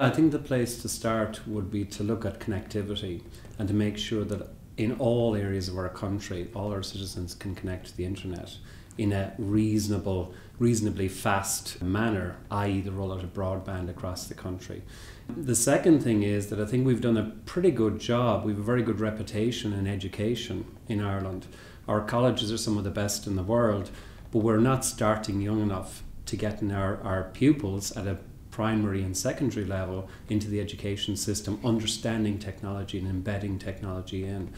I think the place to start would be to look at connectivity and to make sure that in all areas of our country, all our citizens can connect to the internet in a reasonably fast manner, i.e. the rollout of broadband across the country. The second thing is that I think we've done a pretty good job. We have a very good reputation in education in Ireland. Our colleges are some of the best in the world, but we're not starting young enough to get in our pupils at a primary and secondary level into the education system, understanding technology and embedding technology in.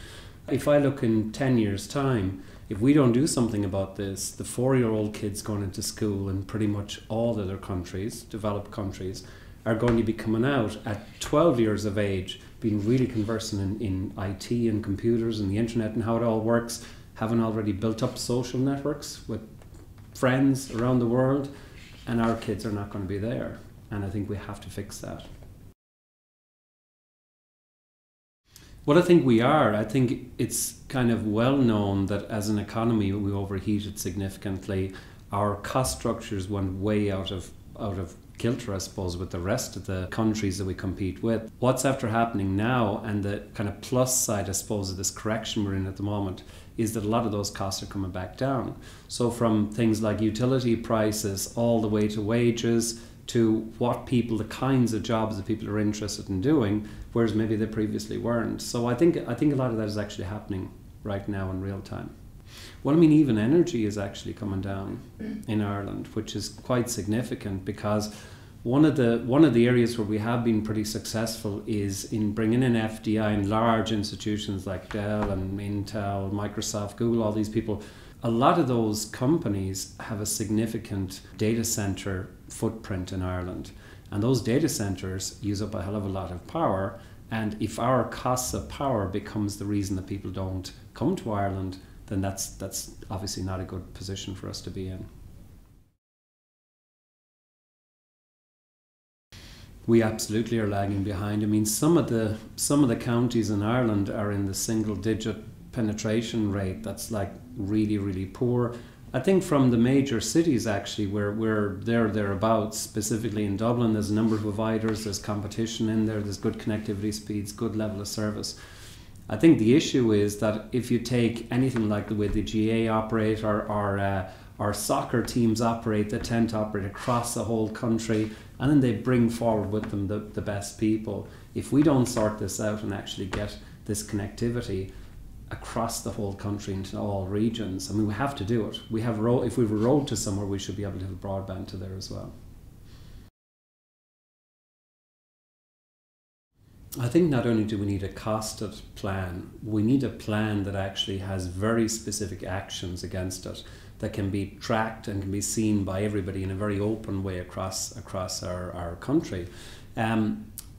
If I look in 10 years' time, if we don't do something about this, the 4-year-old kids going into school in pretty much all other countries, developed countries, are going to be coming out at 12 years of age, being really conversant in IT and computers and the internet and how it all works, having already built up social networks with friends around the world, and our kids are not going to be there. And I think we have to fix that. Well, I think we are. I think it's kind of well known that as an economy we overheated significantly. Our cost structures went way out of kilter, I suppose, with the rest of the countries that we compete with. What's after happening now, and the kind of plus side, I suppose, of this correction we're in at the moment, is that a lot of those costs are coming back down. So from things like utility prices all the way to wages, to what people, the kinds of jobs that people are interested in doing, whereas maybe they previously weren't. So I think a lot of that is actually happening right now in real time. Well, I mean, even energy is actually coming down in Ireland, which is quite significant, because one of the areas where we have been pretty successful is in bringing in FDI in large institutions like Dell and Intel, Microsoft, Google, all these people. A lot of those companies have a significant data center footprint in Ireland, and those data centers use up a hell of a lot of power, and if our costs of power becomes the reason that people don't come to Ireland, then that's obviously not a good position for us to be in. We absolutely are lagging behind. I mean, some of the counties in Ireland are in the single-digit penetration rate. That's like really, really poor. I think from the major cities, actually, we're thereabouts. Specifically in Dublin, there's a number of providers, there's competition in there, there's good connectivity speeds, good level of service. I think the issue is that if you take anything like the way the GA operate, or our soccer teams operate, they tend to operate across the whole country, and then they bring forward with them the best people. If we don't sort this out and actually get this connectivity across the whole country into all regions, I mean, we have to do it. If we have a road to somewhere, we should be able to have broadband to there as well. I think not only do we need a costed plan, we need a plan that actually has very specific actions against it that can be tracked and can be seen by everybody in a very open way across our country.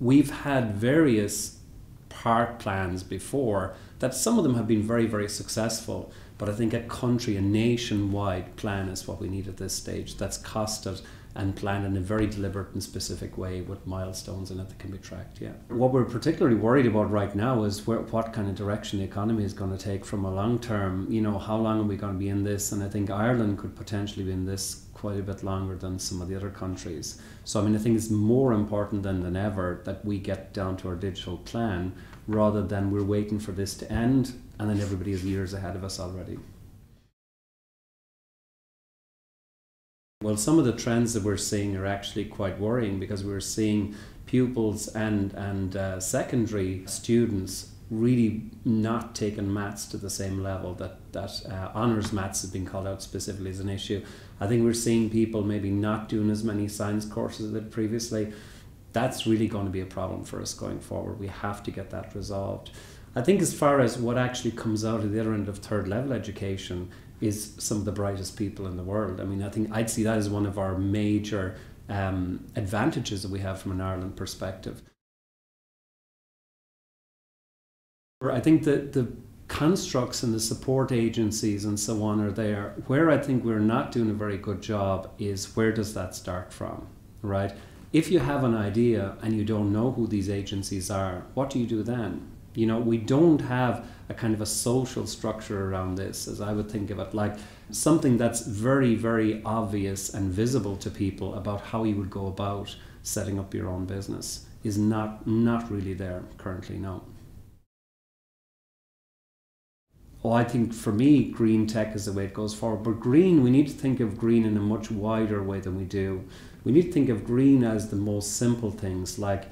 We've had various part plans before that some of them have been very, very successful, but I think a nationwide plan is what we need at this stage, that's costed and planned in a very deliberate and specific way with milestones in it that can be tracked. Yeah. What we're particularly worried about right now is what kind of direction the economy is going to take from a long term. You know, how long are we going to be in this? And I think Ireland could potentially be in this quite a bit longer than some of the other countries. So I mean, I think it's more important than ever that we get down to our digital plan, rather than we're waiting for this to end and then everybody is years ahead of us already. Well, some of the trends that we're seeing are actually quite worrying, because we're seeing pupils and secondary students really not taking maths to the same level that honours maths has been called out specifically as an issue. I think we're seeing people maybe not doing as many science courses as they did previously. That's really going to be a problem for us going forward. We have to get that resolved. I think as far as what actually comes out of the other end of third level education is some of the brightest people in the world. I mean, I think I'd see that as one of our major advantages that we have from an Ireland perspective. I think that the constructs and the support agencies and so on are there. Where I think we're not doing a very good job is, where does that start from, right? If you have an idea and you don't know who these agencies are, what do you do then? You know, we don't have a kind of a social structure around this, as I would think of it, like something that's very, very obvious and visible to people about how you would go about setting up your own business. is not really there currently, no. Oh, I think for me, green tech is the way it goes forward. But green, we need to think of green in a much wider way than we do. We need to think of green as the most simple things, like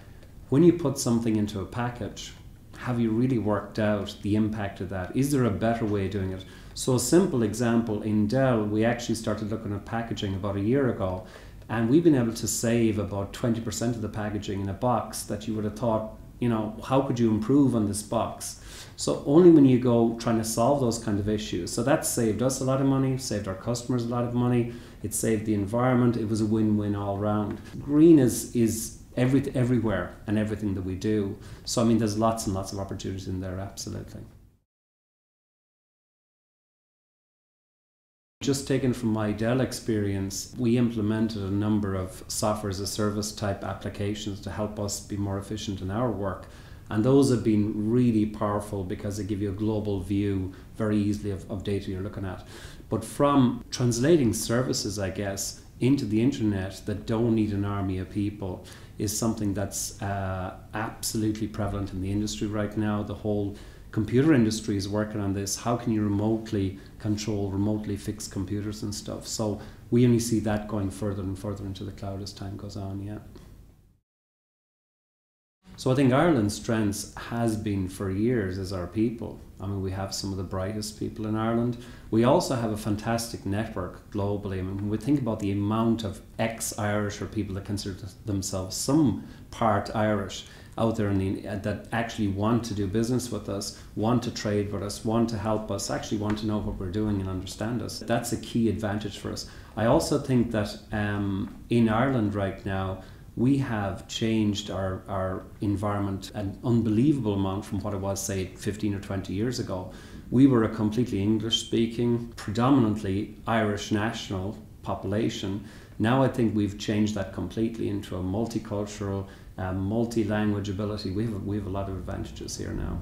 when you put something into a package, have you really worked out the impact of that? Is there a better way of doing it? So a simple example, in Dell, we actually started looking at packaging about a year ago, and we've been able to save about 20% of the packaging in a box that you would have thought, how could you improve on this box? So only when you go trying to solve those kind of issues. So that saved us a lot of money, saved our customers a lot of money, it saved the environment, it was a win-win all round. Green is everywhere and everything that we do. So there's lots and lots of opportunities in there, absolutely. Just taken from my Dell experience, we implemented a number of software as a service type applications to help us be more efficient in our work. And those have been really powerful because they give you a global view very easily of data you're looking at. But from translating services, I guess, into the internet that don't need an army of people is something that's absolutely prevalent in the industry right now. The whole computer industry is working on this. How can you remotely control, remotely fix computers and stuff? So we only see that going further and further into the cloud as time goes on, yeah. So I think Ireland's strength has been for years is our people. We have some of the brightest people in Ireland. We also have a fantastic network globally. When we think about the amount of ex-Irish or people that consider themselves some part Irish out there that actually want to do business with us, want to trade with us, want to help us, actually want to know what we're doing and understand us. That's a key advantage for us. I also think that in Ireland right now, we have changed our environment an unbelievable amount from what it was, say, 15 or 20 years ago. We were a completely English-speaking, predominantly Irish national population. Now I think we've changed that completely into a multicultural, multi-language ability. We have a lot of advantages here now.